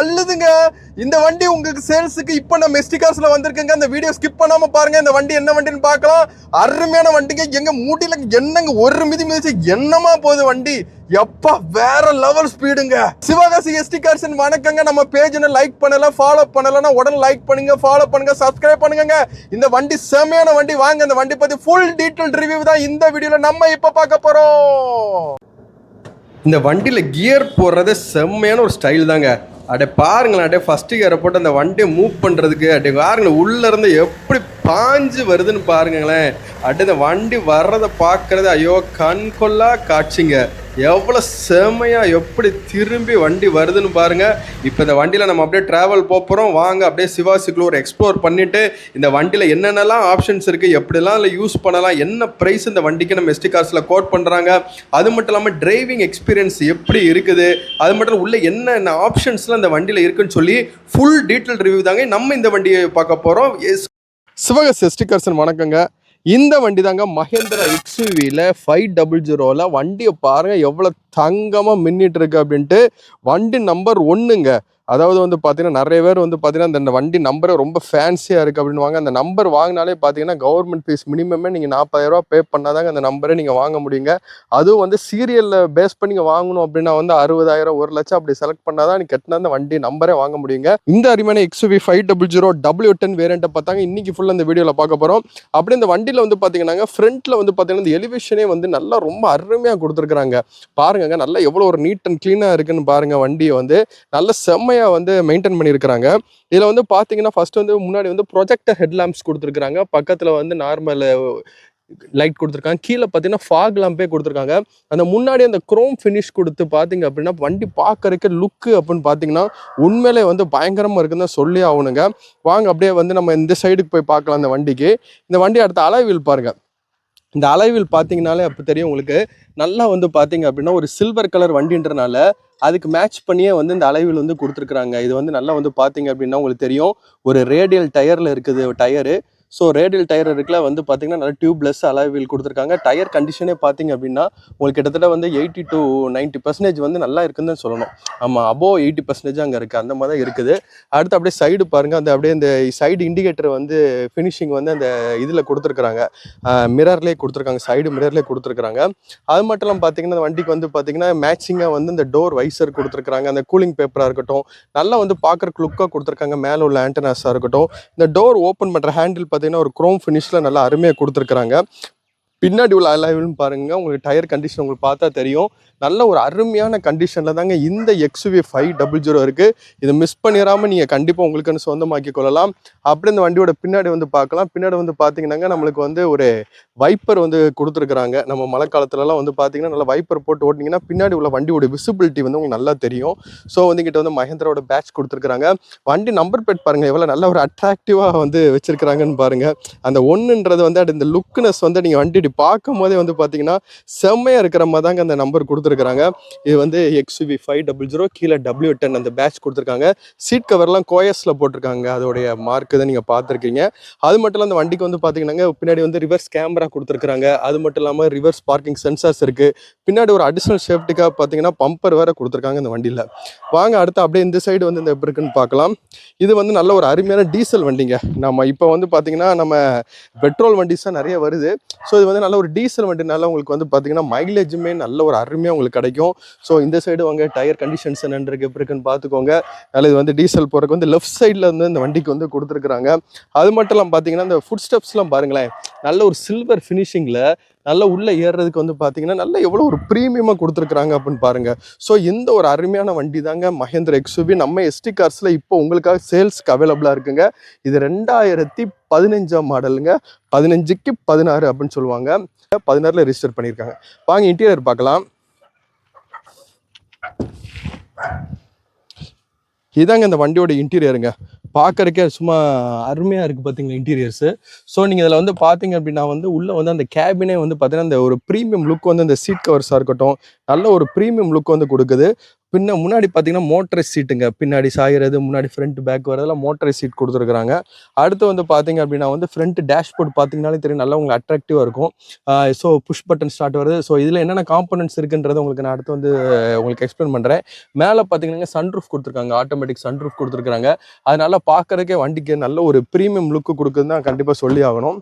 அள்ளுதுங்க. இந்த வண்டி உங்களுக்கு சேல்ஸுக்கு இப்போ நம்ம எஸ்டி கார்ஸ்ல வந்திருக்குங்க. இந்த வீடியோ ஸ்கிப் பண்ணாம பாருங்க. இந்த வண்டி என்ன வண்டின்னு பார்க்கலாம். அருமையான வண்டிங்க. எங்க மூட்டில என்னங்க ஒரு மிதி மிதிச்சு என்னமா போகுது வண்டி. எப்பா வேற லெவல் ஸ்பீடுங்க. சிவகாசி எஸ்டி கார்ஸ் வணக்கங்க. நம்ம பேஜை லைக் பண்ணல, ஃபாலோ பண்ணலன்னா உடனே லைக் பண்ணுங்க, ஃபாலோ பண்ணுங்க, சப்ஸ்கிரைப் பண்ணுங்க. இந்த வண்டி செமையான வண்டி. வாங்க இந்த வண்டி பத்தி ஃபுல் டீடைல் ரிவ்யூ தான் இந்த வீடியோல நம்ம இப்ப பார்க்க போறோம். இந்த வண்டியில் கியர் போடுறதே செம்மையான ஒரு ஸ்டைல் தாங்க. அப்படியே பாருங்களேன், அப்படியே ஃபஸ்ட்டு கியரை போட்டு அந்த வண்டியை மூவ் பண்ணுறதுக்கு அப்படியே பாருங்களேன், உள்ளேருந்து எப்படி பாஞ்சு வருதுன்னு பாருங்களேன். அப்படியே இந்த வண்டி வர்றதை பார்க்குறது ஐயோ கண் கொள்ளா காட்சிங்க. எவ்வளோ செம்மையாக எப்படி திரும்பி வண்டி வருதுன்னு பாருங்கள். இப்போ இந்த வண்டியில் நம்ம அப்படியே ட்ராவல் போகிறோம். வாங்க அப்படியே சிவாசிக்குள்ள ஒரு எக்ஸ்ப்ளோர் பண்ணிவிட்டு இந்த வண்டியில் என்னென்னலாம் ஆப்ஷன்ஸ் இருக்குது, எப்படிலாம் இல்லை யூஸ் பண்ணலாம், என்ன ப்ரைஸ் இந்த வண்டிக்கு நம்ம எஸ்டி கார்ஸில் கோட் பண்ணுறாங்க, அது மட்டும் இல்லாமல் டிரைவிங் எக்ஸ்பீரியன்ஸ் எப்படி இருக்குது, அது மட்டும் உள்ள என்னென்ன ஆப்ஷன்ஸ்லாம் இந்த வண்டியில் இருக்குன்னு சொல்லி ஃபுல் டீட்டெயில் ரிவ்யூ தாங்க நம்ம இந்த வண்டியை பார்க்க போகிறோம். சிவகாசி எஸ்டி கார்ஸ் வணக்கங்க. இந்த வண்டி தாங்க மஹேந்திரா எக்ஸ்யூவியில் 500 வண்டியை பாருங்கள் எவ்வளோ தங்கமாக மின்னிட்டு இருக்கு அப்படின்ட்டு. வண்டி நம்பர் 1ங்க. அதாவது வந்து பார்த்தீங்கன்னா நிறைய பேர் வந்து பார்த்தீங்கன்னா இந்த வண்டி நம்பரை ரொம்ப ஃபேன்சியாக இருக்குது அப்படின்னு வாங்க. அந்த நம்பர் வாங்கினாலே பார்த்தீங்கன்னா கவர்மெண்ட் ஃபீஸ் மினிமமே நீங்கள் 40,000 ரூபா பே பண்ணாதாங்க அந்த நம்பரை நீங்கள் வாங்க முடியுங்க. அதுவும் வந்து சீரியலில் பேஸ் பண்ணி நீங்கள் வாங்கணும் அப்படின்னா வந்து 60,000 1 லட்சம் அப்படி செலக்ட் பண்ணாதான் நீங்கள் கட்டினா அந்த வண்டி நம்பரே வாங்க முடியுங்க. இந்த அருமையான எக்ஸ்யூவி 500 W10 வேரியண்ட்டை பார்த்தாங்க இன்னைக்கு ஃபுல்லாக இந்த வீடியோவில் பார்க்க போகிறோம். அப்படி இந்த வண்டியில் வந்து பார்த்தீங்கன்னா ஃப்ரண்ட்டில் வந்து பார்த்தீங்கன்னா இந்த எலிவேஷனே வந்து நல்லா ரொம்ப அருமையாக கொடுத்துருக்குறாங்க. பாருங்க நல்லா எவ்வளோ ஒரு நீட் அண்ட் க்ளீனாக இருக்குன்னு பாருங்க. வண்டியை வந்து நல்ல செம்மையாக வந்து மெயின்டைன் பண்ணியிருக்கிறாங்க. இதில் வந்து பார்த்தீங்கன்னா ஃபர்ஸ்ட் வந்து முன்னாடி வந்து ப்ரொஜெக்டர் ஹெட்லாம்ப்ஸ் கொடுத்துருக்காங்க. பக்கத்தில் வந்து நார்மல் லைட் கொடுத்துருக்காங்க. கீழே பார்த்தீங்கன்னா ஃபாக் லாம்பே கொடுத்துருக்காங்க. அந்த முன்னாடி அந்த குரோம் ஃபினிஷ் கொடுத்து பார்த்தீங்க அப்படின்னா வண்டி பார்க்கறதுக்கு லுக்கு அப்படின்னு பார்த்தீங்கன்னா உண்மையிலே வந்து பயங்கரமாக இருக்குன்னு தான் சொல்லி ஆகணுங்க. வாங்க அப்படியே வந்து நம்ம இந்த சைடுக்கு போய் பார்க்கலாம். அந்த வண்டிக்கு இந்த வண்டி அடுத்த அலைவில் பாருங்க. இந்த அலைவில் பார்த்தீங்கனாலே அப்போ தெரியும் உங்களுக்கு. நல்லா வந்து பார்த்தீங்க அப்படின்னா ஒரு சில்வர் கலர் வண்டின்றனால அதுக்கு மேட்ச் பண்ணியே வந்து இந்த அலைவில் வந்து கொடுத்துருக்குறாங்க. இது வந்து நல்லா வந்து பார்த்தீங்க அப்படின்னா உங்களுக்கு தெரியும் ஒரு ரேடியல் டயரில் இருக்குது டயரு. ஸோ ரேடியல் டயர் இருக்குல்ல வந்து பார்த்தீங்கன்னா நல்லா டியூப்லெஸ் அலைவில் கொடுத்துருக்காங்க. டயர் கண்டிஷனே பார்த்தீங்க அப்படின்னா உங்களுக்கு கிட்டத்தட்ட வந்து 80 to 90% வந்து நல்லா இருக்குன்னு தான் சொல்லணும். ஆமாம், அபோவ் 80% அங்கே இருக்குது. அந்த மாதிரி தான் இருக்குது. அடுத்து அப்படியே சைடு பாருங்கள். அந்த அப்படியே இந்த சைடு இண்டிகேட்டர் வந்து ஃபினிஷிங் வந்து அந்த இதில் கொடுத்துருக்குறாங்க. மிரர்லேயே கொடுத்துருக்காங்க. சைடு மிரர்லேயே கொடுத்துருக்குறாங்க. அது மட்டும் இல்லாமல் பார்த்தீங்கன்னா இந்த வண்டிக்கு வந்து பார்த்தீங்கன்னா மேட்சிங்காக வந்து இந்த டோர் வைசர் கொடுத்துருக்குறாங்க. அந்த கூலிங் பேப்பராக இருக்கட்டும் நல்லா வந்து பார்க்குறக்கு லுக்காக கொடுத்துருக்காங்க. மேலே உள்ள ஆண்டனாஸாக இருக்கட்டும். இந்த டோர் ஓப்பன் பண்ணுற ஹேண்டில் பார்த்தீங்கன்னா ஒரு குரோம் ஃபினிஷில் நல்லா அருமையாக கொடுத்துருக்குறாங்க. பின்னாடி உள்ள அலைவில்னு பாருங்கள். உங்களுக்கு டயர் கண்டிஷன் உங்களுக்கு பார்த்தா தெரியும். நல்ல ஒரு அருமையான கண்டிஷனில் தாங்க இந்த எக்ஸ்யூவி 500 இருக்குது. இதை மிஸ் பண்ணிடாமல் நீங்கள் கண்டிப்பாக உங்களுக்குன்னு சொந்தமாக்கி கொள்ளலாம். அப்படி இந்த வண்டியோட பின்னாடி வந்து பார்க்கலாம். பின்னாடி வந்து பார்த்தீங்கன்னாங்க நம்மளுக்கு வந்து ஒரு வைப்பர் வந்து கொடுத்துருக்குறாங்க. நம்ம மழை காலத்துலலாம் வந்து பார்த்தீங்கன்னா நல்லா வைப்பர் போட்டு ஓட்டிங்கன்னா பின்னாடி உள்ள வண்டியோட விசிபிலிட்டி வந்து உங்களுக்கு நல்லா தெரியும். ஸோ வந்து இங்கிட்ட வந்து மஹேந்திராவோட பேட்ச் கொடுத்துருக்குறாங்க. வண்டி நம்பர் பிளேட் பாருங்கள் எவ்வளோ நல்ல ஒரு அட்ராக்டிவாக வந்து வச்சுருக்குறாங்கன்னு பாருங்கள். அந்த ஒன்றுன்றது வந்து அது இந்த லுக்னஸ் வந்து நீங்கள் வண்டி பார்க்கும் போதே வந்து பார்த்தீங்கன்னா செம்மையாக இருக்கிற மாதிரி தாங்க அந்த நம்பர் கொடுத்துருக்குறாங்க. இது வந்து எக்ஸ்யூவி 500 கீழே W10 அந்த பேட்ச் கொடுத்துருக்காங்க. சீட் கவர்லாம் கோயஸில் போட்டிருக்காங்க. அதோடைய மார்க் தான் நீங்கள் பார்த்துருக்கீங்க. அது மட்டும் இல்லை அந்த வண்டிக்கு வந்து பார்த்தீங்கன்னா பின்னாடி வந்து ரிவர்ஸ் கேமரா கொடுத்துருக்குறாங்க. அது மட்டும் இல்லாமல் ரிவர்ஸ் பார்க்கிங் சென்சார்ஸ் இருக்குது. பின்னாடி ஒரு அடிஷ்னல் சேஃப்டிக்காக பார்த்தீங்கன்னா பம்பர் வேறு கொடுத்துருக்காங்க இந்த வண்டியில். வாங்க அடுத்து அப்படியே இந்த சைடு வந்து இந்த எப்படி இருக்குன்னு பார்க்கலாம். இது வந்து நல்ல ஒரு அருமையான டீசல் வண்டிங்க. நம்ம இப்போ வந்து பார்த்தீங்கன்னா நம்ம பெட்ரோல் வண்டிஸ் தான் நிறைய வருது. ஸோ இது வந்து நல்ல ஒரு டீசல் வண்டினால உங்களுக்கு வந்து பார்த்தீங்கன்னா மைலேஜுமே நல்ல ஒரு அருமையாக உங்களுக்கு கிடைக்கும். ஸோ இந்த சைடு வாங்க டயர் கண்டிஷன்ஸ் என்னென்னு எப்படி இருக்குன்னு பார்த்துக்கோங்க. அதில் இது வந்து டீசல் போகிறதுக்கு வந்து லெஃப்ட் சைடில் வந்து இந்த வண்டிக்கு வந்து கொடுத்துருக்குறாங்க. அது மட்டும் இல்லாமல் பார்த்தீங்கன்னா இந்த ஃபுட் ஸ்டெப்ஸ்லாம் பாருங்களேன் நல்ல ஒரு சில்வர் ஃபினிஷிங்கில் நல்லா உள்ளே ஏறுறதுக்கு வந்து பார்த்தீங்கன்னா நல்லா எவ்வளோ ஒரு ப்ரீமியமாக கொடுத்துருக்குறாங்க அப்படின்னு பாருங்கள். ஸோ இந்த ஒரு அருமையான வண்டி தாங்க மஹேந்திரா எக்ஸ்யூவி நம்ம எஸ்டி கார்ஸில் இப்போ உங்களுக்காக சேல்ஸ்க்கு அவைலபிளாக இருக்குங்க. இது 2015 மாடலுங்க. 15க்கு 16 அப்படின்னு சொல்லுவாங்க. 16ல் ரெஜிஸ்டர் பண்ணியிருக்காங்க. வாங்க இன்டீரியர் பார்க்கலாம். இதாங்க இந்த வண்டியோட இன்டீரியருங்க. பார்க்கறக்கே சும்மா அருமையாக இருக்குது பார்த்தீங்களா இன்டீரியர்ஸு. ஸோ நீங்கள் இதில் வந்து பார்த்தீங்க அப்படின்னா வந்து உள்ளே வந்து அந்த கேபினே வந்து பார்த்தீங்கன்னா அந்த ஒரு ப்ரீமியம் லுக் வந்து அந்த சீட் கவர்ஸாக இருக்கட்டும் நல்ல ஒரு ப்ரீமியம் லுக் வந்து கொடுக்குது. முன்னாடி பார்த்தீங்கன்னா மோட்டரைஸ் சீட்டுங்க. பின்னாடி சாயிறது, முன்னாடி ஃப்ரண்ட் பேக் வரதெல்லாம் மோட்டரைஸ் சீட் குடுத்துருக்காங்க. அடுத்து வந்து பார்த்தீங்க அப்படின்னா வந்து ஃப்ரண்ட் டேஷ்போர்ட் பார்த்தீங்கனாலே தெரியும், நல்லா உங்களுக்கு அட்ராக்டிவா இருக்கும். ஸோ புஷ் பட்டன் ஸ்டார்ட் வருது. ஸோ இதில என்னென்ன காம்போனன்ட்ஸ் இருக்குன்றத உங்களுக்கு நான் அடுத்து வந்து உங்களுக்கு எக்ஸ்பிளைன் பண்றேன். மேல பார்த்தீங்கன்னா சன்ரூஃப் குடுத்துருக்காங்க. ஆட்டோமேட்டிக் சன்ரூஃப் குடுத்துருக்காங்க. அதனால பார்க்கறதுக்கே வண்டிக்கு நல்ல ஒரு பிரீமியம் லுக் குடுக்குதுன்னு தான் கண்டிப்பா சொல்லி ஆகணும்.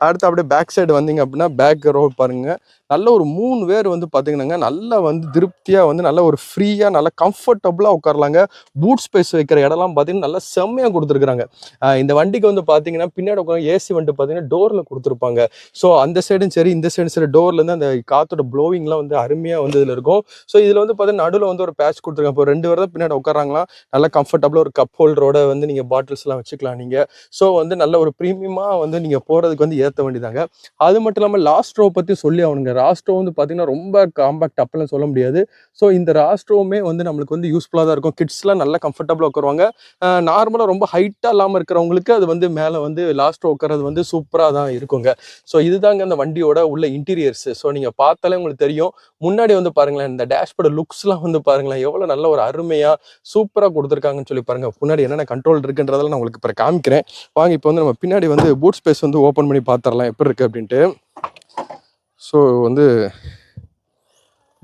அடுத்து அப்படியே பேக் சைடு வந்தீங்க அப்படின்னா, பேக் ரோ பாருங்க. நல்ல ஒரு 3 பேர் வந்து பார்த்தீங்கன்னாங்க, நல்லா வந்து திருப்தியா வந்து நல்ல ஒரு ஃப்ரீயா நல்லா கம்ஃபர்டபுளா உட்காரலாங்க. பூட் ஸ்பேஸ் வைக்கிற இடம்லாம் பார்த்தீங்கன்னா, நல்லா செம்மையா குடுத்துருக்காங்க. இந்த வண்டிக்கு வந்து பார்த்தீங்கன்னா, பின்னாடி உட்காந்து ஏசி வந்துட்டு பார்த்தீங்கன்னா, டோர்ல குடுத்துருப்பாங்க. ஸோ அந்த சைடும் சரி, இந்த சைடும் சரி டோர்லேருந்து அந்த காத்தோட ப்ளோவிங்லாம் வந்து அருமையா வந்து இதில இருக்கும். ஸோ இதில வந்து பார்த்தீங்கன்னா, நடுவுல வந்து ஒரு பேட்ச் குடுத்துருக்காங்க. இப்போ 2 பேர் தான் பின்னாடி உட்காராங்களாம். நல்லா கம்ஃபர்டபுளா ஒரு கப் ஹோல்டரோட வந்து நீங்க பாட்டில்ஸ்லாம் வச்சுக்கலாம் நீங்க. ஸோ வந்து நல்ல ஒரு பிரீமியமா வந்து நீங்க போறதுக்கு வந்து ஏத்த வண்டி தாங்க. அது மட்டும் இல்லாம லாஸ்ட் ரோ பத்தி சொல்லி ஆகணுங்க. லாஸ்ட் ரோ வந்து பார்த்தீங்கன்னா, ரொம்ப காம்பேக்ட் அப்பலாம் சொல்ல முடியாது. ஸோ இந்த லாஸ்ட் ரோவுமே வந்து நம்மளுக்கு வந்து யூஸ்ஃபுல்லா தான் இருக்கும். கிட்ஸ்லாம் நல்லா கம்ஃபர்டபுளா உட்காருவாங்க. நார்மலா ரொம்ப ஹைட்டா இல்லாம இருக்கிறவங்களுக்கு அது வந்து மேல வந்து லாஸ்ட் ரோ உட்கார்றது வந்து சூப்பரா தான் இருக்குங்க. ஸோ இதுதாங்க அந்த வண்டியோட உள்ள இன்டீரியர்ஸ். ஸோ நீங்க பார்த்தாலே உங்களுக்கு தெரியும். முன்னாடி வந்து பாருங்களேன், இந்த டேஷ்போர்ட் லுக்ஸ்லாம் வந்து பாருங்களேன், எவ்வளோ நல்ல ஒரு அருமையா சூப்பரா குடுத்துருக்காங்கன்னு சொல்லி பாருங்க. முன்னாடி என்னென்ன கண்ட்ரோல் இருக்குன்றதெல்லாம் நான் உங்களுக்கு இப்ப காமிக்கிறேன். வாங்க இப்போ வந்து நம்ம பின்னாடி வந்து பூட் ஸ்பேஸ் வந்து ஓப்பன் பண்ணி பார்த்துரலாம் எப்படி இருக்கு அப்படின்ட்டு. ஸோ வந்து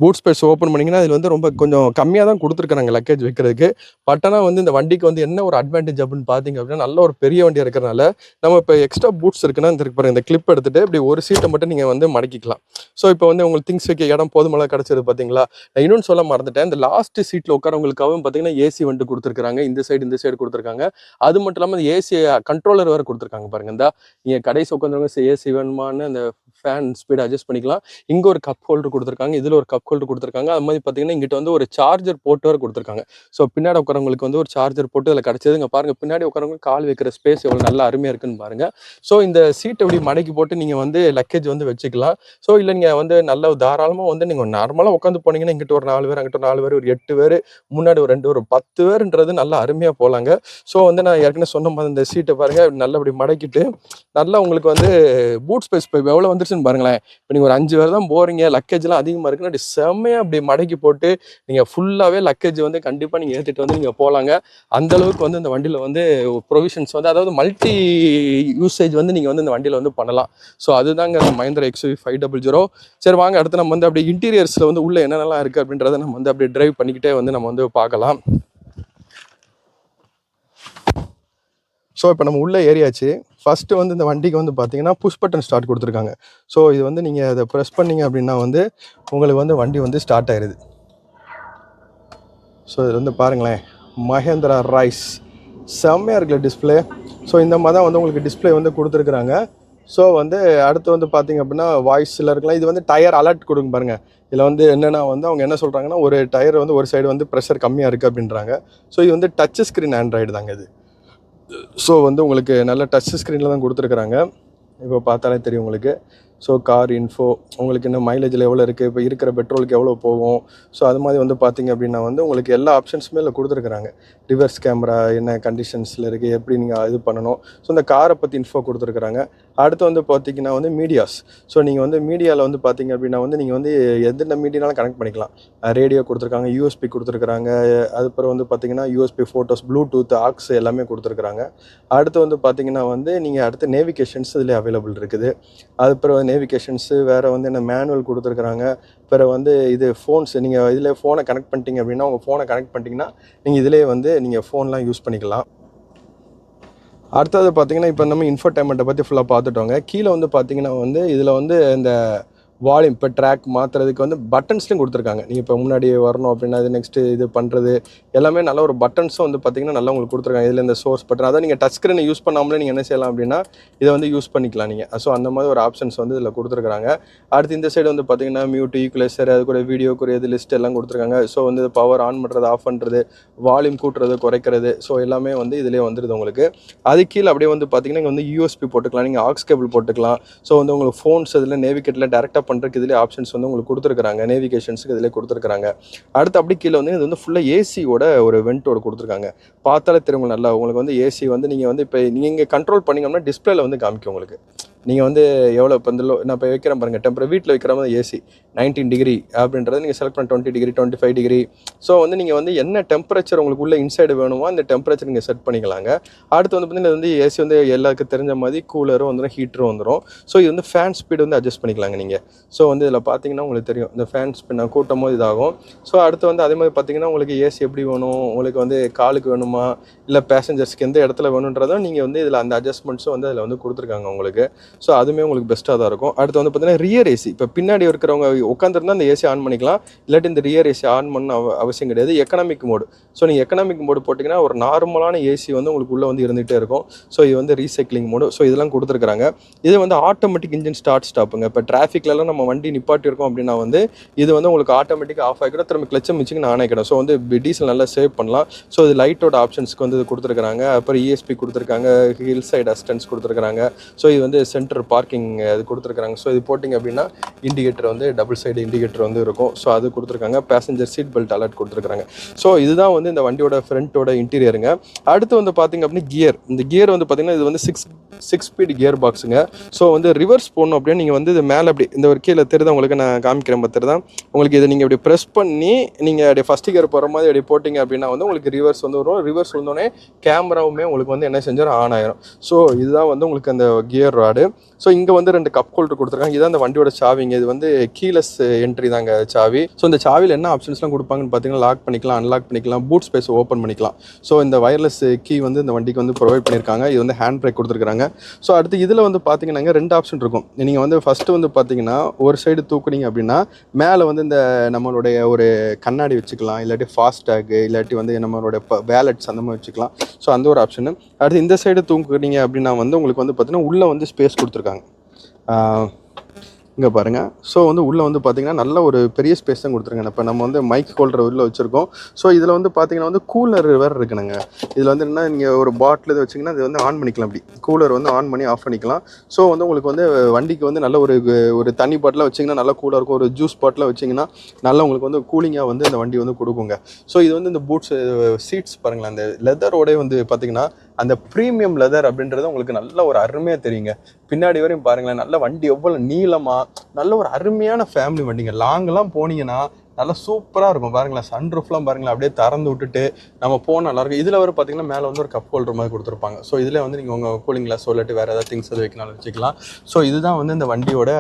பூட் ஸ்பேஸ் ஓப்பன் பண்ணிங்கன்னா, இதில் வந்து ரொம்ப கொஞ்சம் கம்மியாக தான் கொடுத்துருக்காங்க லக்கேஜ் வைக்கிறதுக்கு. பட் ஆனால் வந்து இந்த வண்டிக்கு வந்து என்ன ஒரு அட்வான்டேஜ் அப்படின்னு பார்த்தீங்க அப்படின்னா, நல்ல ஒரு பெரிய வண்டியாக இருக்கிறனால நம்ம இப்போ எக்ஸ்ட்ரா பூட்ஸ் இருக்குன்னா இருக்கு பாருங்க, இந்த கிளிப் எடுத்துகிட்டு இப்படி ஒரு சீட்டை மட்டும் நீங்கள் வந்து மடக்கிக்கலாம். ஸோ இப்போ வந்து உங்களுக்கு திங்ஸ் வைக்க இடம் போதுமெல்லாம் கிடச்சிது பார்த்தீங்களா. நான் இன்னொன்று சொல்ல மறந்துட்டேன், இந்த லாஸ்ட் சீட்டில் உட்காரவங்களுக்காகவும் பார்த்தீங்கன்னா ஏசி வந்துட்டு கொடுத்துருக்காங்க. இந்த சைடு கொடுத்துருக்காங்க. அது மட்டும் இல்லாமல் இந்த ஏசி கண்ட்ரோலர் வேறு கொடுத்துருக்காங்க பாருங்க. இந்த நீங்கள் கடைசி உட்காந்துருங்க ஏசி வேணுமான்னு அந்த ஃபேன் ஸ்பீட் அட்ஜஸ்ட் பண்ணிக்கலாம். இங்கே ஒரு கப் ஹோல்டர் கொடுத்துருக்காங்க, இதில் ஒரு கப் ஹோல்டர் கொடுத்துருக்காங்க. அது மாதிரி பார்த்தீங்கன்னா இங்கிட்ட வந்து ஒரு சார்ஜர் போட்டு வர கொடுத்துருக்காங்க. ஸோ பின்னாடி உட்காரவங்களுக்கு வந்து ஒரு சார்ஜர் போட்டு அதில் கிடச்சது. இங்கே பாருங்க, பின்னாடி உட்காரவங்க கால் வைக்கிற ஸ்பேஸ் எவ்வளோ நல்லா அருமையாக இருக்குன்னு பாருங்க. ஸோ இந்த சீட்டை இப்படி மடக்கி போட்டு நீங்கள் வந்து லக்கேஜ் வந்து வச்சுக்கலாம். ஸோ இல்லை நீங்கள் வந்து நல்ல தாராளமாக வந்து நீங்கள் நார்மலாக உட்காந்து போனீங்கன்னா இங்கிட்ட ஒரு 4 பேர், அங்கிட்ட 4 பேர், ஒரு 8 பேர், முன்னாடி ஒரு 2 பேர், 10 பேருன்றது நல்லா அருமையாக போகலாங்க. ஸோ வந்து நான் ஏற்கனவே சொன்ன மாதிரி இந்த சீட்டை பாருங்க, நல்லா இப்படி மடக்கிட்டு நல்லா உங்களுக்கு வந்து பூட் ஸ்பேஸ் இப்போ எவ்வளோ வந்துருச்சுன்னு பாருங்களேன். இப்போ நீங்கள் ஒரு 5 பேர் தான் போகிறீங்க, லக்கேஜ்லாம் அதிகமாக இருக்குன்னா அப்படி செம்மையாக அப்படி மடக்கி போட்டு நீங்கள் ஃபுல்லாகவே லக்கேஜ் வந்து கண்டிப்பாக நீங்கள் ஏற்றிட்டு வந்து நீங்கள் போகலாங்க. அந்தளவுக்கு வந்து இந்த வண்டியில் வந்து ப்ரொவிஷன்ஸ் வந்து, அதாவது மல்டி யூசேஜ் வந்து நீங்கள் வந்து இந்த வண்டியில் வந்து பண்ணலாம். ஸோ அதுதாங்க அந்த மஹிந்திரா XUV 500. சரி வாங்க, அடுத்து நம்ம வந்து அப்படியே இன்டீரியர்ஸில் வந்து உள்ள என்னென்னலாம் இருக்குது அப்படின்றத நம்ம வந்து அப்படியே டிரைவ் பண்ணிக்கிட்டே வந்து நம்ம வந்து பார்க்கலாம். ஸோ இப்போ நம்ம உள்ளே ஏறியாச்சு. ஃபஸ்ட்டு வந்து இந்த வண்டிக்கு வந்து பார்த்தீங்கன்னா புஷ் பட்டன் ஸ்டார்ட் கொடுத்துருக்காங்க. ஸோ இது வந்து நீங்கள் அதை ப்ரெஸ் பண்ணிங்க அப்படின்னா வந்து உங்களுக்கு வந்து வண்டி வந்து ஸ்டார்ட் ஆயிடுது. ஸோ இது வந்து பாருங்களேன், மஹேந்திரா ரைஸ் செம்மையாக இருக்குல்ல டிஸ்பிளே. ஸோ இந்த மாதிரி தான் வந்து உங்களுக்கு டிஸ்பிளே வந்து கொடுத்துருக்குறாங்க. ஸோ வந்து அடுத்து வந்து பார்த்தீங்க அப்படின்னா வாய்ஸில் இருக்கலாம். இது வந்து டயர் அலர்ட் கொடுங்க பாருங்கள். இதில் வந்து என்னென்னா வந்து அவங்க என்ன சொல்கிறாங்கன்னா, ஒரு டயர் வந்து ஒரு சைடு வந்து ப்ரெஷர் கம்மியாக இருக்குது அப்படின்றாங்க. ஸோ இது வந்து டச் ஸ்க்ரீன் ஆண்ட்ராய்டு தாங்க இது. ஸோ வந்து உங்களுக்கு நல்ல டச் ஸ்க்ரீனில் தான் கொடுத்துருக்குறாங்க. இப்போ பார்த்தாலே தெரியும் உங்களுக்கு. ஸோ கார் இன்ஃபோ, உங்களுக்கு இன்னும் மைலேஜில் எவ்வளோ இருக்குது, இப்போ இருக்கிற பெட்ரோலுக்கு எவ்வளோ போகும். ஸோ அது மாதிரி வந்து பார்த்திங்க அப்படின்னா வந்து உங்களுக்கு எல்லா ஆப்ஷன்ஸுமே இதில் கொடுத்துருக்குறாங்க. ரிவர்ஸ் கேமரா என்ன கண்டிஷன்ஸில் இருக்குது, எப்படி நீங்கள் இது பண்ணணும். ஸோ இந்த காரை பற்றி இன்ஃபோ கொடுத்துருக்குறாங்க. அடுத்து வந்து பார்த்திங்கன்னா வந்து மீடியாஸ். ஸோ நீங்கள் வந்து மீடியாவில் வந்து பார்த்திங்க அப்படின்னா வந்து நீங்கள் வந்து எந்த மீடியானாலும் கனெக்ட் பண்ணிக்கலாம். ரேடியோ கொடுத்துருக்காங்க, யூஎஸ்பி கொடுத்துருக்குறாங்க. அதுக்கப்புறம் வந்து பார்த்திங்கன்னா யூஎஸ்பி ஃபோட்டோஸ், ப்ளூடூத், ஆக்ஸ் எல்லாமே கொடுத்துருக்குறாங்க. அடுத்து வந்து பார்த்திங்கன்னா வந்து நீங்கள் அடுத்து நேவிகேஷன்ஸ் இதில் அவைலபிள் இருக்குது. அதுக்கப்புறம் நேவிகேஷன்ஸு வேறு வந்து என்ன மேனுவல் கொடுத்துருக்குறாங்க. பிறகு வந்து இது ஃபோன்ஸ், நீங்கள் இதில் ஃபோனை கனெக்ட் பண்ணிட்டீங்க அப்படின்னா, உங்கள் ஃபோனை கனெக்ட் பண்ணிட்டீங்கன்னா நீங்கள் இதிலே வந்து நீங்கள் ஃபோன்லாம் யூஸ் பண்ணிக்கலாம். அடுத்தது பார்த்தீங்கன்னா, இப்போ நம்ம இன்ஃபோடெயின்மெண்ட்டை பற்றி ஃபுல்லாக பார்த்துட்டோங்க. கீழே வந்து பார்த்தீங்கன்னா வந்து இதில் வந்து இந்த வால்யூம், இப்போ ட்ராக் மாற்றுறதுக்கு வந்து பட்டன்ஸ்லையும் கொடுத்துருக்காங்க. நீங்கள் இப்போ முன்னாடி வரணும் அப்படின்னா அது நெக்ஸ்ட்டு இது பண்ணுறது எல்லாமே நல்ல ஒரு பட்டன்ஸும் வந்து பார்த்திங்கன்னா நல்லா உங்களுக்கு கொடுத்துருக்காங்க. இதில் இந்த சோர்ஸ் பட்டன், அதாவது நீங்கள் டச் ஸ்க்ரீனை யூஸ் பண்ணாமலே நீங்கள் என்ன செய்யலாம் அப்படின்னா இதை வந்து யூஸ் பண்ணிக்கலாம் நீங்கள். ஸோ அந்த மாதிரி ஒரு ஆப்ஷன்ஸ் வந்து இதில் கொடுத்துருக்காங்க. அடுத்து இந்த சைடு வந்து பார்த்திங்கன்னா மியூட், ஈக்குவலைசர், அது கூட வீடியோக்கு இது லிஸ்ட் எல்லாம் கொடுத்துருக்காங்க. ஸோ வந்து பவர் ஆன் பண்ணுறது, ஆஃப் பண்ணுறது, வால்யூம் கூட்டுறது, குறைக்கிறது, ஸோ எல்லாமே வந்து இதிலே வந்துடுது உங்களுக்கு. அது கீழே அப்படியே வந்து பார்த்திங்கன்னா இங்கே வந்து யூஎஸ்பி போட்டுக்கலாம், நீங்கள் ஆக்ஸ் கேபிள் போட்டுக்கலாம். ஸோ வந்து உங்களுக்கு ஃபோன்ஸ் இதில் நேவிகேட்டில் டேரெக்டாக பண்ணுறதுக்கு இதிலே ஆப்ஷன்ஸ் வந்து உங்களுக்கு கொடுத்துருக்காங்க. நேவிகேஷன்ஸுக்கு இதிலே கொடுத்துருக்காங்க. அடுத்து அப்படி கீழே வந்து இது வந்து ஃபுல்லாக ஏசியோட ஒரு வெண்டோட கொடுத்துருக்காங்க. பார்த்தாலே தெரியும் நல்லா உங்களுக்கு வந்து ஏசி வந்து நீங்கள் வந்து இப்போ நீங்கள் கண்ட்ரோல் பண்ணிங்கன்னா டிஸ்பிளேல வந்து காமிக்கும் உங்களுக்கு. நீங்கள் வந்து எவ்வளோ இப்போ இந்த நான் இப்போ வைக்கிறேன் பாருங்கள், வீட்டில் வைக்கிற மாதிரி ஏசி 19 டிகிரி அப்படின்றத நீங்கள் செலக்ட் பண்ண 20 டிகிரி 25 டிகிரி. ஸோ வந்து நீங்கள் வந்து என்ன டெம்பரேச்சர் உங்களுக்கு உள்ள இன்சைடு வேணுமோ அந்த டெம்பரேச்சர் நீங்கள் செட் பண்ணிக்கலாங்க. அடுத்து வந்து பார்த்தீங்கன்னா இது வந்து ஏசி வந்து எல்லாருக்கும் தெரிஞ்ச மாதிரி கூலரும் வந்துடும், ஹீட்டரும் வந்துடும். ஸோ இது வந்து ஃபேன் ஸ்பீடு வந்து அட்ஜஸ்ட் பண்ணிக்கலாங்க நீங்கள். ஸோ வந்து இதில் பார்த்தீங்கன்னா உங்களுக்கு தெரியும் இந்த ஃபேன் ஸ்பீட் நான் கூட்டும் போது இதாகும். ஸோ அடுத்து வந்து அதே மாதிரி பார்த்தீங்கன்னா உங்களுக்கு ஏசி எப்படி வேணும், உங்களுக்கு வந்து காலுக்கு வேணுமா இல்லை பேசஞ்சர்ஸ்க்கு எந்த இடத்துல வேணுன்றதும் நீங்கள் வந்து இதில் அந்த அட்ஜஸ்ட்மெண்ட்ஸும் வந்து அதில் வந்து கொடுத்துருக்காங்க உங்களுக்கு. ஸோ அதுவுமே உங்களுக்கு பெஸ்ட்டாக தான் இருக்கும். அடுத்து வந்து பார்த்தீங்கன்னா ரியர் ஏசி, இப்போ பின்னாடி இருக்கிறவங்க உட்காந்துருந்தா அந்த ஏசி ஆன் பண்ணிக்கலாம், இல்லாட்டி இந்த ரியர் ஏசி ஆன் பண்ண அவசியம் கிடையாது. எக்கனாமிக் மோடு, ஸோ நீங்கள் எக்கனாமிக் மோடு போட்டிங்கன்னா ஒரு நார்மலான ஏசி வந்து உங்களுக்கு உள்ளே வந்து இருந்துகிட்டே இருக்கும். ஸோ இது வந்து ரீசைக்ளிங் மோடு. ஸோ இதெல்லாம் கொடுத்துருக்காங்க. இது வந்து ஆட்டோமேட்டிக் இன்ஜின் ஸ்டார்ட் ஸ்டாப்புங்க. இப்போ டிராஃபிக்லலாம் நம்ம வண்டி நிப்பாட்டி இருக்கோம் அப்படின்னா வந்து இது வந்து உங்களுக்கு ஆட்டோமேட்டிக்காக ஆஃப் ஆகிடும், திரும்ப கிளச்சம் மிச்சிங்க ஆன் ஆகிடும். ஸோ வந்து டீசல் நல்லா சேவ் பண்ணலாம். ஸோ இது லைட்டோட ஆப்ஷன்ஸ்க்கு வந்து இது கொடுத்துருக்காங்க. அப்புறம் ESP கொடுத்துருக்காங்க, ஹில் சைடு அசிஸ்டன்ஸ் கொடுத்துருக்காங்க. ஸோ இது வந்து சென்டர் பார்க்கிங் இது கொடுத்துருக்காங்க. ஸோ இது போட்டிங்க அப்படின்னா இண்டிகேட்டர் வந்து டபுள் சைடு இண்டிகேட்டர் வந்து இருக்கும். ஸோ அது கொடுத்துருக்காங்க. பேசஞ்சர் சீட் பெல்ட் அலர்ட் கொடுத்துருக்காங்க. ஸோ இதுதான் வந்து இந்த வண்டியோட ஃப்ரண்ட்டோட இன்டீரியருங்க. அடுத்து வந்து பார்த்திங்க அப்படின்னா கியர். இந்த கியர் வந்து பார்த்திங்கன்னா இது வந்து சிக்ஸ் ஸ்பீட் கியர் பாக்ஸுங்க. ஸோ வந்து ரிவர்ஸ் போடணும் அப்படின்னு நீங்கள் வந்து இது மேலே அப்படி இந்த ஒரு கீழே தெரியுதா உங்களுக்கு, நான் காமிக்கிறேன் பார்த்துட்டு தான் உங்களுக்கு. இதை நீங்கள் இப்படி ப்ரெஸ் பண்ணி நீங்கள் அப்படியே ஃபஸ்ட் கியர் போகிற மாதிரி அப்படி போட்டிங்க அப்படின்னா வந்து உங்களுக்கு ரிவர்ஸ் வந்து வரும். ரிவர்ஸ் வந்தோடனே கேமராவுமே உங்களுக்கு வந்து என்ன செஞ்சாலும் ஆன் ஆயிரும். ஸோ இதுதான் வந்து உங்களுக்கு அந்த கியர் ராடு. ஸோ இங்கே வந்து 2 கப் ஹோல்டர் கொடுத்துருக்காங்க. இதுதான் அந்த வண்டியோட சாவிங்க. இது வந்து கீலெஸ் என்ட்ரி தாங்க சாவி. ஸோ இந்த சாவியில் என்ன ஆப்ஷன்ஸ்லாம் கொடுப்பாங்கன்னு பார்த்தீங்கன்னா லாக் பண்ணிக்கலாம், அன்லாக் பண்ணிக்கலாம், பூட் ஸ்பேஸ் ஓப்பன் பண்ணிக்கலாம். ஸோ இந்த வயர்லெஸ் கீ வந்து இந்த வண்டிக்கு வந்து ப்ரொவைட் பண்ணியிருக்காங்க. இது வந்து ஹேண்ட் பிரேக் கொடுத்துருக்காங்க. ஸோ அடுத்து இதில் வந்து பார்த்தீங்கன்னா 2 ஆப்ஷன் இருக்கும். நீங்கள் வந்து ஃபஸ்ட்டு வந்து பார்த்தீங்கன்னா ஒரு சைடு தூக்குனீங்க அப்படின்னா மேலே வந்து இந்த நம்மளுடைய ஒரு கண்ணாடி வச்சுக்கலாம், இல்லாட்டி ஃபாஸ்டேகு, இல்லாட்டி வந்து நம்மளோட வேலட்ஸ் அந்த மாதிரி வச்சுக்கலாம். ஸோ அந்த ஒரு ஆப்ஷனு. அடுத்து இந்த சைடு தூக்குனீங்க அப்படின்னா வந்து உங்களுக்கு வந்து பார்த்தீங்கன்னா உள்ளே வந்து ஸ்பேஸ் கொடுத்துருக்காங்க. இங்கே பாருங்கள். ஸோ வந்து உள்ளே வந்து பார்த்திங்கன்னா நல்ல ஒரு பெரிய ஸ்பேஸ் தான் கொடுத்துருங்க. இப்போ நம்ம வந்து மைக் ஹோல்டர் உள்ளே வச்சுருக்கோம். ஸோ இதில் வந்து பார்த்திங்கன்னா வந்து கூலர் வேறு இருக்குனுங்க. இதில் வந்து என்ன நீங்கள் ஒரு பாட்டில் இது வச்சிங்கன்னா இது வந்து ஆன் பண்ணிக்கலாம். அப்படி கூலர் வந்து ஆன் பண்ணி ஆஃப் பண்ணிக்கலாம். ஸோ வந்து உங்களுக்கு வந்து வண்டிக்கு வந்து நல்ல ஒரு தண்ணி பாட்டிலாக வச்சிங்கன்னா நல்லா கூலாக இருக்கும். ஒரு ஜூஸ் பாட்டிலாக வச்சிங்கன்னா நல்லா உங்களுக்கு வந்து கூலிங்காக வந்து அந்த வண்டி வந்து கொடுக்குங்க. ஸோ இது வந்து இந்த பூட்ஸ் சீட்ஸ் பாருங்களேன், அந்த லெதரோடய வந்து பார்த்திங்கன்னா அந்த ப்ரீமியம் லெதர் அப்படின்றது உங்களுக்கு நல்ல ஒரு அருமையாக தெரியுங்க. பின்னாடி வரையும் பாருங்களேன், நல்ல வண்டி எவ்வளோ நீளமாக நல்ல ஒரு அருமையான ஃபேமிலி வண்டிங்க. லாங்கெல்லாம் போனீங்கன்னா நல்லா சூப்பராக இருக்கும். பாருங்களேன், சன்ரூஃப்லாம் பாருங்களேன் அப்படியே திறந்து விட்டுட்டு நம்ம போனால் நல்லாயிருக்கும். இதில் வர பார்த்தீங்கன்னா மேலே வந்து ஒரு கப் ஹோல்டர் மாதிரி கொடுத்துருப்பாங்க. ஸோ இதில் வந்து நீங்கள் உங்கள் கூலிங் கிளாஸ் இல்லாட்டி வேறு ஏதாவது திங்ஸ் எது வைக்கனாலும் வச்சுக்கலாம். ஸோ இதுதான் வந்து இந்த வண்டியோட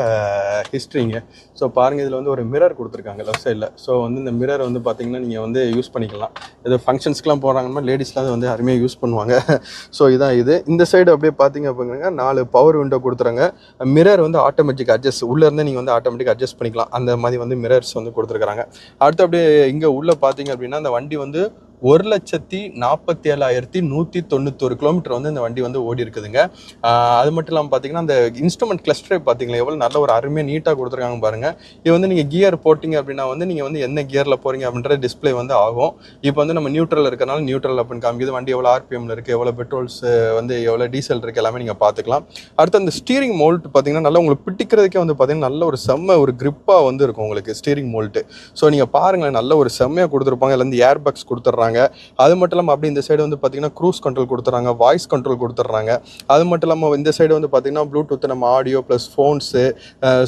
ஹிஸ்ட்ரிங்க. ஸோ பாருங்கள், இதில் வந்து ஒரு மிரர் கொடுத்துருக்காங்க லெஃப்ட் சைடில். ஸோ வந்து இந்த மிரர் வந்து பார்த்தீங்கன்னா நீங்கள் வந்து யூஸ் பண்ணிக்கலாம். இது ஃபங்க்ஷன்ஸ்க்குலாம் போகிறாங்கன்னா லேடிஸ்லாம் வந்து அருமையாக யூஸ் பண்ணுவாங்க. ஸோ இதான் இது. இந்த சைடு அப்படியே பார்த்தீங்க அப்படிங்க 4 பவர் விண்டோ கொடுத்துறாங்க. மிரர் வந்து ஆட்டோமேட்டிக் அட்ஜஸ்ட், உள்ளேருந்து நீங்கள் வந்து ஆட்டோமேட்டிக் அட்ஜஸ்ட் பண்ணிக்கலாம். அந்த மாதிரி வந்து மிரர்ஸ் வந்து கொடுத்துருக்காங்க. அடுத்து அப்படியே இங்கே உள்ள பார்த்தீங்க அப்படின்னா அந்த வண்டி வந்து 1,47,191 கிலோமீட்டர் வந்து இந்த வண்டி வந்து ஓடி இருக்குதுங்க. அது மட்டும் இல்லாமல் பார்த்தீங்கன்னா அந்த இன்ஸ்ட்ருமெண்ட் கிளஸ்டரே பார்த்தீங்களா எவ்வளோ நல்ல ஒரு அருமையாக நீட்டாக கொடுத்துருக்காங்க பாருங்கள். இது வந்து நீங்கள் கியர் போட்டிங்க அப்படின்னா வந்து நீங்கள் வந்து என்ன கியரில் போகிறீங்க அப்படின்ற டிஸ்பிளே வந்து ஆகும். இப்போ வந்து நம்ம நியூட்ரல் இருக்கிறனால நியூட்ரல் அப்படின்னு காமிக்குது. வண்டி எவ்வளோ RPMல இருக்குது, எவ்வளோ பெட்ரோல்ஸ் வந்து எவ்வளோ டீசல் இருக்குது, எல்லாமே நீங்கள் பார்த்துக்கலாம். அடுத்து அந்த ஸ்டீரிங் மோல்ட் பார்த்தீங்கன்னா நல்லா உங்களுக்கு பிடிக்கிறதுக்கே வந்து பார்த்தீங்கன்னா நல்ல ஒரு செம்ம ஒரு கிரிப்பாக வந்து இருக்கும் உங்களுக்கு ஸ்டீரிங் மோல்ட்டு. ஸோ நீங்கள் பாருங்களேன், நல்ல ஒரு செம்மையாக கொடுத்துருப்பாங்க. அதில் வந்து ஏர் பேக்ஸ் கொடுத்துட்றாங்க. அது மட்டும் இல்லாமல் அப்படி இந்த சைடு வந்து பார்த்தீங்கன்னா க்ரூஸ் கண்ட்ரோல் கொடுத்துறாங்க, வாய்ஸ் கண்ட்ரோல் கொடுத்துட்றாங்க. அது மட்டும் இல்லாமல் இந்த சைடு வந்து பார்த்தீங்கன்னா ப்ளூடூத் நம்ம ஆடியோ ப்ளஸ் ஃபோன்ஸு,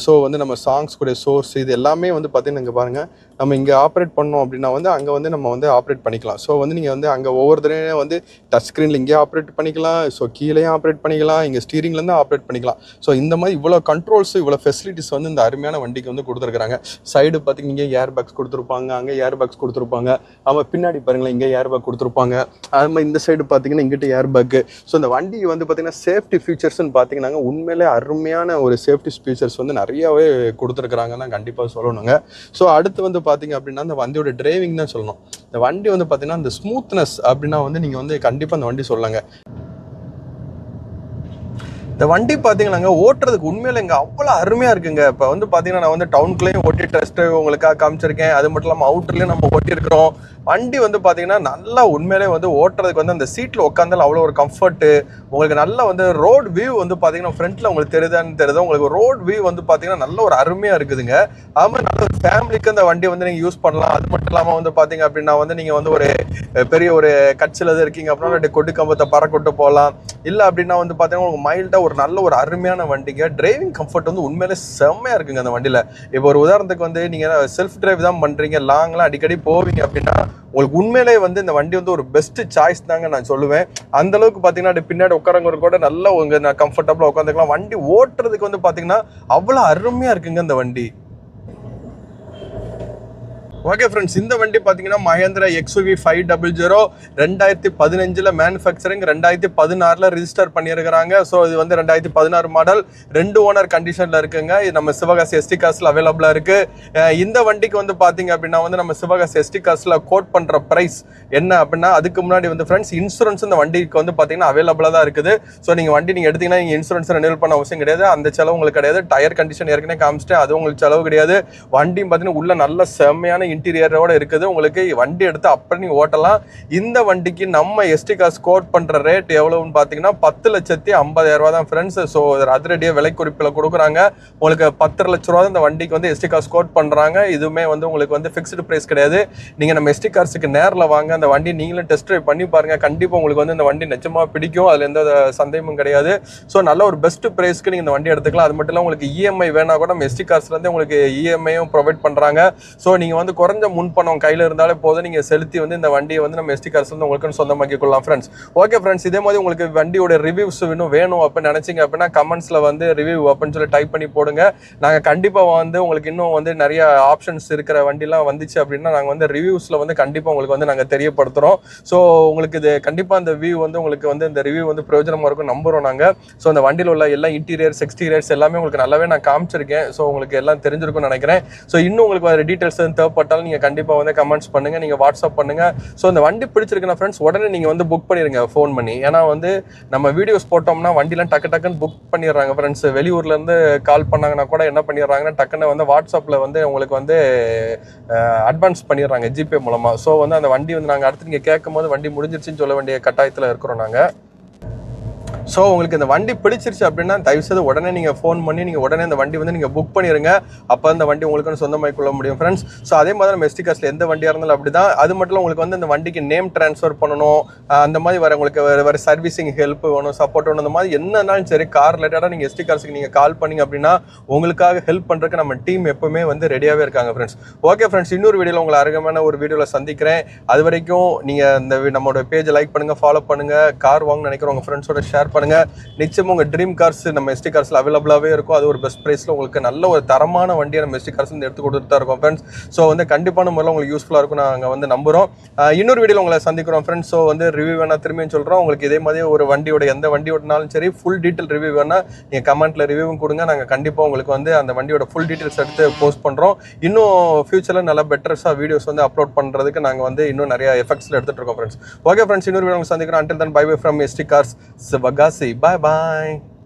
ஸோ வந்து நம்ம சாங்ஸ் கூட சோர்ஸ் இது எல்லாமே வந்து பார்த்தீங்கன்னா இங்கே பாருங்கள், நம்ம இங்கே ஆப்ரேட் பண்ணோம் அப்படின்னா வந்து அங்கே வந்து நம்ம வந்து ஆப்ரேட் பண்ணிக்கலாம். ஸோ வந்து நீங்கள் வந்து அங்கே ஒவ்வொருத்தரையும் வந்து டச் ஸ்க்ரீனில் இங்கே ஆப்ரேட் பண்ணிக்கலாம், ஸோ கீழேயும் ஆப்ரேட் பண்ணிக்கலாம், இங்கே ஸ்டீரிங்லேருந்து ஆப்ரேட் பண்ணிக்கலாம். ஸோ இந்த மாதிரி இவ்வளோ கண்ட்ரோல்ஸ் இவ்வளோ ஃபெசிலிட்டிஸ் வந்து இந்த அருமையான வண்டிக்கு வந்து கொடுத்துருக்காங்க. சைடு பார்த்தீங்கன்னா இங்கே ஏர் பேக்ஸ் கொடுத்துருப்பாங்க, அங்கே ஏர் பேக்ஸ் கொடுத்துருப்பாங்க. ஆமாம், பின்னாடி பாருங்களேன் இங்கே ஏர் பேக் கொடுத்துருப்பாங்க. அது மாதிரி இந்த சைடு பார்த்தீங்கன்னா இங்கிட்ட ஏர் பேக்கு. ஸோ இந்த வண்டி வந்து பார்த்தீங்கன்னா சேஃப்டி ஃபீச்சர்ஸ்னு பார்த்தீங்கன்னா உண்மையிலே அருமையான ஒரு சேஃப்டி ஃபீச்சர்ஸ் வந்து நிறையாவே கொடுத்துருக்குறாங்க தான் கண்டிப்பாக சொல்லணுங்க. ஸோ அடுத்து வந்து பார்த்தீங்க அப்படின்னா இந்த வண்டியோட டிரைவிங் தான் சொல்லணும். இந்த வண்டி வந்து பார்த்தீங்கன்னா இந்த ஸ்மூத்னஸ் அப்படின்னா வந்து நீங்கள் வந்து கண்டிப்பாக இந்த வண்டி சொல்லலாங்க. இந்த வண்டி பார்த்தீங்கன்னாங்க ஓட்டுறதுக்கு உண்மையில இங்கே அவ்வளோ அருமையாக இருக்குங்க. இப்போ வந்து பார்த்தீங்கன்னா நான் வந்து டவுனுக்குள்ளேயும் ஓட்டி டெஸ்ட்டு உங்களுக்காக காமிச்சிருக்கேன். அது மட்டும் இல்லாமல் அவுட்டர்லேயும் நம்ம ஓட்டியிருக்கிறோம். வண்டி வந்து பார்த்தீங்கன்னா நல்லா உண்மையிலே வந்து ஓட்டுறதுக்கு வந்து அந்த சீட்டில் உட்காந்தாலும் அவ்வளோ ஒரு கம்ஃபர்ட்டு. உங்களுக்கு நல்லா வந்து ரோட் வியூ வந்து பார்த்தீங்கன்னா ஃப்ரண்ட்டில் உங்களுக்கு தெரியுது. உங்களுக்கு ரோட் வியூ வந்து பார்த்தீங்கன்னா நல்ல ஒரு அருமையாக இருக்குதுங்க. அது மாதிரி நல்ல ஒரு ஃபேமிலிக்கு அந்த வண்டி வந்து நீங்கள் யூஸ் பண்ணலாம். அது மட்டும் இல்லாமல் வந்து பார்த்தீங்க அப்படின்னா வந்து நீங்கள் வந்து ஒரு பெரிய ஒரு கட்சியில் இருக்கீங்க அப்படின்னா கொட்டு கம்பத்தை பறக்கொட்டு போகலாம். இல்லை அப்படின்னா வந்து பார்த்தீங்கன்னா உங்களுக்கு மைல்டாக ஒரு நல்ல ஒரு அருமையான வண்டிங்க. டிரைவிங் கம்ஃபர்ட் வந்து உண்மையிலே செம்மையாக இருக்குங்க அந்த வண்டியில். இப்போ ஒரு உதாரணத்துக்கு வந்து நீங்கள் செல்ஃப் டிரைவ் தான் பண்ணுறீங்க, லாங்லாம் அடிக்கடி போவீங்க அப்படின்னா உங்களுக்கு உண்மையிலே வந்து இந்த வண்டி வந்து ஒரு பெஸ்ட் சாய்ஸ் தாங்க நான் சொல்லுவேன். அந்த அளவுக்கு பார்த்தீங்கன்னா பின்னாடி உட்காரவங்க கூட நல்லா நான் கம்ஃபர்டபுளாக உட்காந்துக்கலாம். வண்டி ஓட்டுறதுக்கு வந்து பார்த்தீங்கன்னா அவ்வளோ அருமையாக இருக்குங்க இந்த வண்டி. ஓகே ஃப்ரெண்ட்ஸ், இந்த வண்டி பார்த்தீங்கன்னா மஹேந்திரா XUV 500 2015 மேனுஃபேக்சரிங், 2016 ரிஜிஸ்டர் பண்ணியிருக்கிறாங்க. ஸோ இது வந்து 2016 மாடல், 2 ஓனர் கண்டிஷனில் இருக்குங்க. இது நம்ம சிவகாசி எஸ்டி காசில் அவைலபிளாக இருக்குது. இந்த வண்டிக்கு வந்து பார்த்தீங்க அப்படின்னா வந்து நம்ம சிவகாசி எஸ்டி காசில் கோட் பண்ணுற ப்ரைஸ் என்ன அப்படின்னா, அதுக்கு முன்னாடி வந்து ஃப்ரெண்ட்ஸ் இன்சூரன்ஸ் இந்த வண்டிக்கு வந்து பார்த்தீங்கன்னா அவைலபிளாக தான் இருக்குது. ஸோ நீங்கள் வண்டி நீங்கள் எடுத்தீங்கன்னா நீங்கள் இன்சூரன்ஸ் ரெனியூல் பண்ண அவசியம் கிடையாது. அந்த செலவு உங்களுக்கு கிடையாது. டயர் கண்டிஷன் ஏற்கனவே காமிச்சிட்டு அது உங்களுக்கு செலவு கிடையாது. வண்டியும் பார்த்தீங்கன்னா உள்ள நல்ல செம்மையான இன்டீரியரோட இருக்குது. உங்களுக்கு வண்டி எடுத்து அப்படி நீங்க ஓட்டலாம். இந்த வண்டிக்கு நம்ம எஸ்டி காஸ் கோட் பண்ற ரேட் எவ்வளவுன்னு பாத்தீங்கன்னா 10,50,000 தான் ஃப்ரெண்ட்ஸ். ஸோ அதிரடியாக விலை குறிப்பில் கொடுக்குறாங்க. உங்களுக்கு 10 லட்ச ரூபா இந்த வண்டிக்கு வந்து எஸ்டி காஸ் கோட் பண்றாங்க. இதுவுமே வந்து உங்களுக்கு வந்து ஃபிக்ஸ்டு பிரைஸ் கிடையாது. நீங்க நம்ம எஸ்டி கார்ஸுக்கு நேரில் வாங்க, அந்த வண்டி நீங்களும் டெஸ்ட் ட்ரைவ் பண்ணி பாருங்க. கண்டிப்பா உங்களுக்கு வந்து இந்த வண்டி நிச்சயமா பிடிக்கும். அதுல எந்த சந்தேகமும் கிடையாது. ஸோ நல்ல ஒரு பெஸ்ட் பிரைஸ்க்கு நீங்க இந்த வண்டி எடுத்துக்கலாம். அது மட்டும் இல்லை உங்களுக்கு இஎம்ஐ வேணா கூட நம்ம எஸ்டி கார்ஸ்ல இருந்து உங்களுக்கு இஎம்ஐயும் ப்ரொவைட் பண்றாங்க. ஸோ நீங்க வந்து குறைஞ்ச முன்பணம் கையில் இருந்தாலே போதும், நீங்கள் செலுத்தி வந்து இந்த வண்டியை வந்து நம்ம எஸ்டி கார்ஸ் வந்து உங்களுக்கு சொந்தமாக்கி கொள்ளலாம் ஃப்ரெண்ட்ஸ். ஓகே ஃப்ரெண்ட்ஸ், இதே மாதிரி உங்களுக்கு வண்டியோட ரிவ்யூஸ் இன்னும் வேணும் அப்படின்னு நினைச்சிங்க அப்படின்னா கமெண்ட்ஸில் வந்து ரிவ்யூ அப்படின்னு சொல்லி டைப் பண்ணி போடுங்க. நாங்கள் கண்டிப்பாக வந்து உங்களுக்கு இன்னும் வந்து நிறைய ஆப்ஷன்ஸ் இருக்கிற வண்டிலாம் வந்துச்சு அப்படின்னா நாங்கள் வந்து ரிவ்யூஸில் வந்து கண்டிப்பாக உங்களுக்கு வந்து நாங்கள் தெரியப்படுத்துகிறோம். ஸோ உங்களுக்கு இது கண்டிப்பாக அந்த வியூ வந்து உங்களுக்கு வந்து இந்த ரிவ்யூ வந்து பிரயோஜனமாக இருக்கும் நம்புகிறோம் நாங்கள். ஸோ அந்த வண்டியில் உள்ள எல்லா இன்டீரியர்ஸ் எக்ஸ்டீரியர்ஸ் எல்லாமே உங்களுக்கு நல்லாவே நான் காமிச்சிருக்கேன். ஸோ உங்களுக்கு எல்லாம் தெரிஞ்சிருக்கும்னு நினைக்கிறேன். ஸோ இன்னும் உங்களுக்கு வேறு டீட்டெயில்ஸ் தேவைப்பட்டாலும் நீங்கள் கண்டிப்பாக வந்து கமெண்ட்ஸ் பண்ணுங்க, நீங்க வாட்ஸ்அப் பண்ணுங்க. ஸோ இந்த வண்டி பிடிச்சிருக்குன்னா ஃப்ரெண்ட்ஸ் உடனே நீங்க வந்து புக் பண்ணிருங்க ஃபோன் பண்ணி. ஏன்னா வந்து நம்ம வீடியோஸ் போட்டோம்னா வண்டிலாம் டக்குன்னு புக் பண்ணிடுறாங்க ஃப்ரெண்ட்ஸ். வெளியூர்ல இருந்து கால் பண்ணாங்கன்னா கூட என்ன பண்ணிடுறாங்கன்னா டக்குன்னு வந்து வாட்ஸ்அப்ல வந்து உங்களுக்கு வந்து அட்வான்ஸ் பண்ணிடுறாங்க ஜிபே மூலமா. ஸோ வந்து அந்த வண்டி வந்து நாங்கள் அடுத்து நீங்க கேட்கும் போது வண்டி முடிஞ்சிருச்சுன்னு சொல்ல வேண்டிய கட்டாயத்தில் இருக்கிறோம் நாங்க. ஸோ உங்களுக்கு இந்த வண்டி பிடிச்சிருச்சு அப்படின்னா தயவுசெய்து உடனே நீங்கள் ஃபோன் பண்ணி நீங்கள் உடனே இந்த வண்டி வந்து நீங்கள் புக் பண்ணிடுங்க. அப்போ அந்த வண்டி உங்களுக்கு சொந்தமாக கொள்ள முடியும் ஃப்ரெண்ட்ஸ். ஸோ அதே மாதிரி நம்ம எஸ்டி கார்ஸில் எந்த வண்டியாக இருந்தாலும் அப்படி தான். அது மட்டும் இல்லை உங்களுக்கு வந்து இந்த வண்டிக்கு நேம் ட்ரான்ஸ்ஃபர் பண்ணணும், அந்த மாதிரி வர உங்களுக்கு வேறு சர்வீசிங் ஹெல்ப் வேணும், சப்போர்ட் வேணும், அந்த மாதிரி என்னன்னாலும் சரி கார் ரிலேட்டடாக நீங்கள் எஸ்டி கார்ஸுக்கு நீங்கள் கால் பண்ணிங்க அப்படின்னா உங்களுக்காக ஹெல்ப் பண்ணுறதுக்கு நம்ம டீம் எப்பவுமே வந்து ரெடியாகவே இருக்காங்க ஃப்ரெண்ட்ஸ். ஓகே ஃப்ரெண்ட்ஸ், இன்னொரு வீடியோவில் உங்களை அருகமான ஒரு வீடியோவில் சந்திக்கிறேன். அது வரைக்கும் நீங்கள் இந்த நம்மளோட பேஜை லைக் பண்ணுங்கள், ஃபாலோ பண்ணுங்கள், கார் வாங்கணும்னு நினைக்கிற உங்கள் ஃப்ரெண்ட்ஸோட ஷேர் பண்ணுங்கள். நிச்சயமாக உங்கள் ட்ரீம் கார்ஸ் நம்ம எஸ்டி கார்ஸில் அவைலபிளாகவே இருக்கும். அது ஒரு பெஸ்ட் ப்ரைஸில் உங்களுக்கு நல்ல ஒரு தரமான வண்டியை நம்ம எஸ்டி கார்ஸ் வந்து எடுத்து கொடுத்துட்டு தான் இருக்கோம் ஃப்ரெண்ட்ஸ். ஸோ வந்து கண்டிப்பான முறையில் உங்களுக்கு யூஸ்ஃபுல்லாக இருக்கும் நாங்கள் வந்து நம்புகிறோம். இன்னொரு வீடியோவில் உங்களை சந்திக்கிறோம் ஃப்ரெண்ட்ஸ். ஸோ வந்து ரிவ்யூ வேணால் திரும்பியும் சொல்கிறோம். உங்களுக்கு இதே மாதிரி ஒரு வண்டியோட எந்த வண்டி ஓட்டினாலும் சரி ஃபுல் டீட்டெயில் ரிவ்யூ வேணால் நீங்கள் கமெண்ட்டில் ரிவ்யூவும் கொடுங்க. நாங்கள் கண்டிப்பாக உங்களுக்கு வந்து அந்த வண்டியோட ஃபுல் டீட்டெயில்ஸ் எடுத்து போஸ்ட் பண்ணுறோம். இன்னும் ஃபியூச்சரில் நல்லா பெட்டர்ஸாக வீடியோஸ் வந்து அப்லோட் பண்ணுறதுக்கு நாங்கள் வந்து இன்னும் நிறைய எஃபெக்ட்ஸில் எடுத்துகிட்டு இருக்கோம் ஃப்ரெண்ட்ஸ். ஓகே ஃப்ரெண்ட்ஸ், இன்னொரு வீடியோ சந்திக்கிறோம். Until then, bye bye from ST Cars Sivagasi. Bye bye.